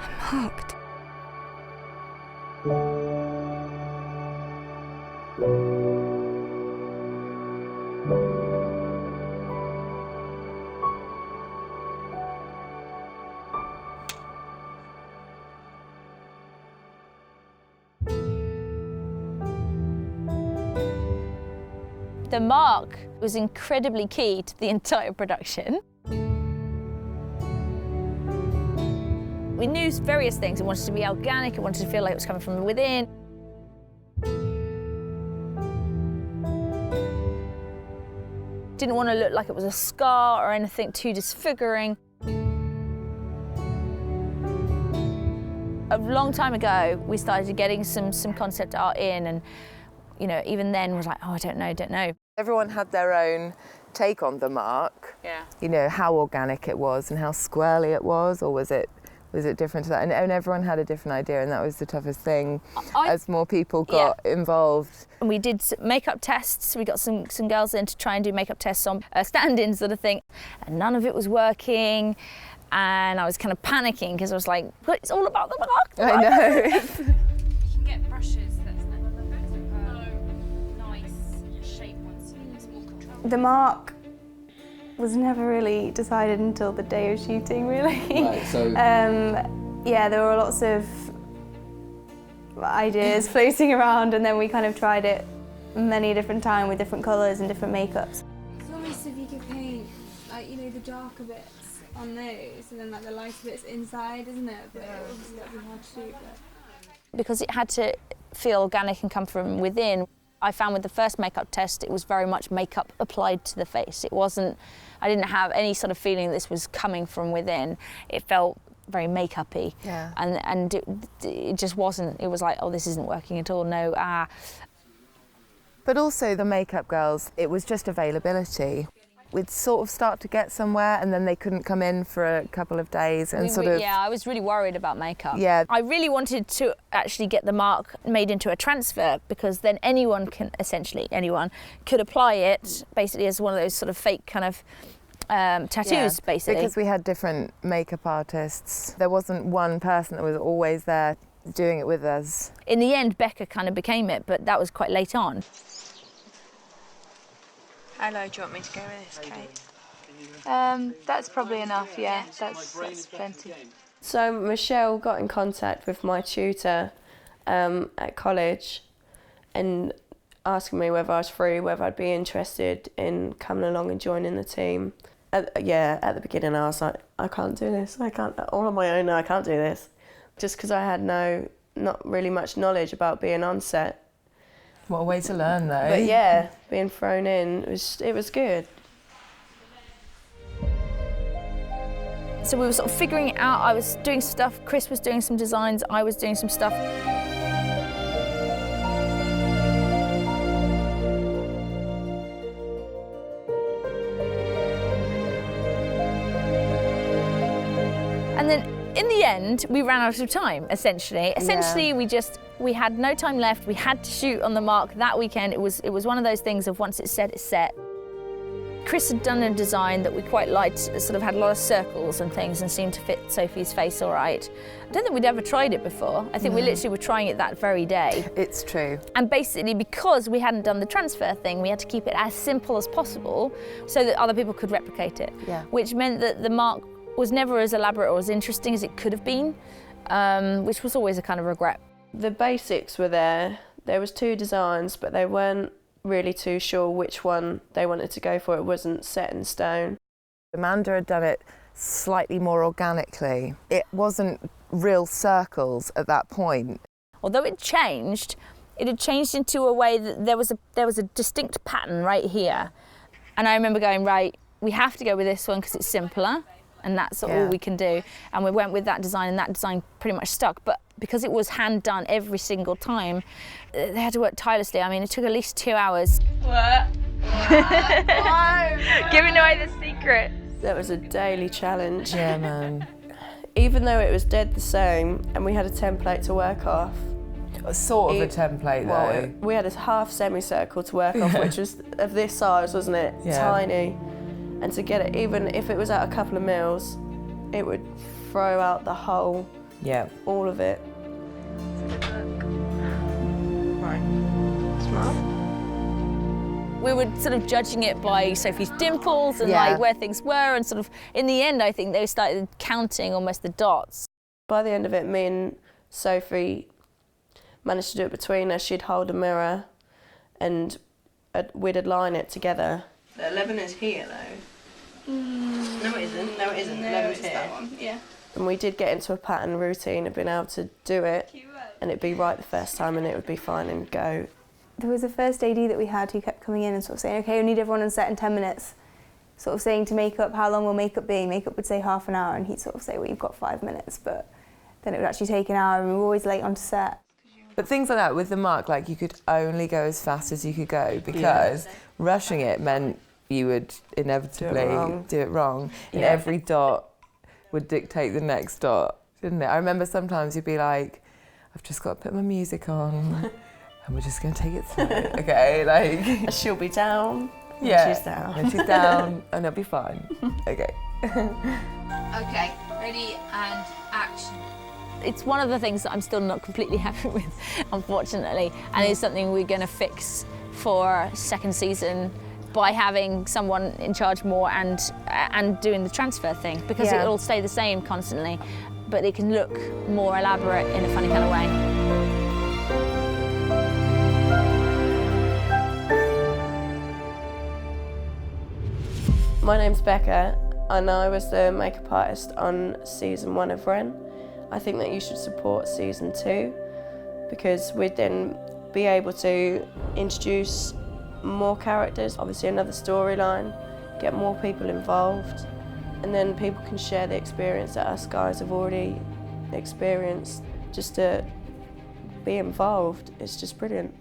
I'm marked. The mark was incredibly key to the entire production. We knew various things. It wanted to be organic, it wanted to feel like it was coming from within. Didn't want to look like it was a scar or anything too disfiguring. A long time ago, we started getting some concept art in, and you know, even then was like, oh, I don't know. Everyone had their own take on the mark. Yeah. You know, how organic it was and how squirrely it was, or was it different to that? And everyone had a different idea, and that was the toughest thing as more people got involved. And we did makeup tests. We got some girls in to try and do makeup tests on stand-ins sort of thing, and none of it was working. And I was kind of panicking because I was like, but it's all about the mark. I know. You can get brushes that's nice shape ones, so it's more controlled. The mark was never really decided until the day of shooting, really. Right, so yeah, there were lots of ideas floating around, and then we kind of tried it many different times with different colours and different makeups. It's almost if you could paint, like, you know, the darker bits on those, and then like the lighter bits inside, isn't it? But obviously that'd be hard to do. Because it had to feel organic and come from within. I found with the first makeup test, it was very much makeup applied to the face. It wasn't, I didn't have any sort of feeling this was coming from within. It felt very make-up-y. Yeah. And it just wasn't. It was like, oh, this isn't working at all, no, But also the makeup girls, it was just availability. We'd sort of start to get somewhere, and then they couldn't come in for a couple of days, and Yeah, I was really worried about makeup. Yeah. I really wanted to actually get the mark made into a transfer, because then anyone could apply it basically as one of those sort of fake kind of tattoos, basically. Because we had different makeup artists. There wasn't one person that was always there doing it with us. In the end, Becca kind of became it, but that was quite late on. Hello, do you want me to go with this, Kate? That's probably enough, yeah, that's plenty. So Michelle got in contact with my tutor at college and asking me whether I was free, whether I'd be interested in coming along and joining the team. At the beginning I was like, I can't do this, I can't, all on my own, no, I can't do this. Just because I had not really much knowledge about being on set. What a way to learn, though. But yeah, being thrown in, it was good. So we were sort of figuring it out. I was doing stuff, Chris was doing some designs, I was doing some stuff. And then in the end, we ran out of time, essentially. Essentially, we had no time left. We had to shoot on the mark that weekend. It was one of those things of once it's set, it's set. Chris had done a design that we quite liked. It sort of had a lot of circles and things and seemed to fit Sophie's face all right. I don't think we'd ever tried it before. I think we literally were trying it that very day. It's true. And basically, because we hadn't done the transfer thing, we had to keep it as simple as possible so that other people could replicate it. Yeah. Which meant that the mark was never as elaborate or as interesting as it could have been, which was always a kind of regret. The basics were there. There was 2 designs, but they weren't really too sure which one they wanted to go for. It wasn't set in stone. Amanda had done it slightly more organically. It wasn't real circles at that point. Although it had changed into a way that there was a distinct pattern right here. And I remember going, right, we have to go with this one because it's simpler and that's all we can do. And we went with that design, and that design pretty much stuck. But because it was hand done every single time, they had to work tirelessly. I mean, it took at least 2 hours. What? Giving away the secret. That was a daily challenge. Yeah, man. Even though it was dead the same and we had a template to work off. Sort of a template, though. We had a half semicircle to work off, which was of this size, wasn't it? Yeah. Tiny. And to get it, even if it was at a couple of mils, it would throw out the whole Yeah. all of it. Right, smile. We were sort of judging it by Sophie's dimples and Yeah. like where things were, and sort of in the end I think they started counting almost the dots. By the end of it, me and Sophie managed to do it between us. She'd hold a mirror and we'd align it together. The 11 is here though. No it isn't, no it isn't, 11's here. That one, yeah. And we did get into a pattern routine of being able to do it and it'd be right the first time and it would be fine and go. There was a first AD that we had who kept coming in and sort of saying, okay, we need everyone on set in 10 minutes. Sort of saying to makeup, how long will makeup be? Makeup would say half an hour, and he'd sort of say, well, you've got 5 minutes, but then it would actually take an hour, and we were always late onto set. But things like that, with the mark, like you could only go as fast as you could go because rushing it meant you would inevitably do it wrong. And every dot would dictate the next dot, didn't it? I remember sometimes you'd be like, I've just got to put my music on. And we're just going to take it slow, okay? Like She'll be down, yeah, she's down. and she's down, and it'll be fine. Okay. Okay, ready and action. It's one of the things that I'm still not completely happy with, unfortunately, and it's something we're going to fix for second season by having someone in charge more and doing the transfer thing, because it'll stay the same constantly, but it can look more elaborate in a funny kind of way. My name's Becca and I was the makeup artist on season 1 of Wren. I think that you should support season 2 because we'd then be able to introduce more characters, obviously another storyline, get more people involved, and then people can share the experience that us guys have already experienced. Just to be involved, it's just brilliant.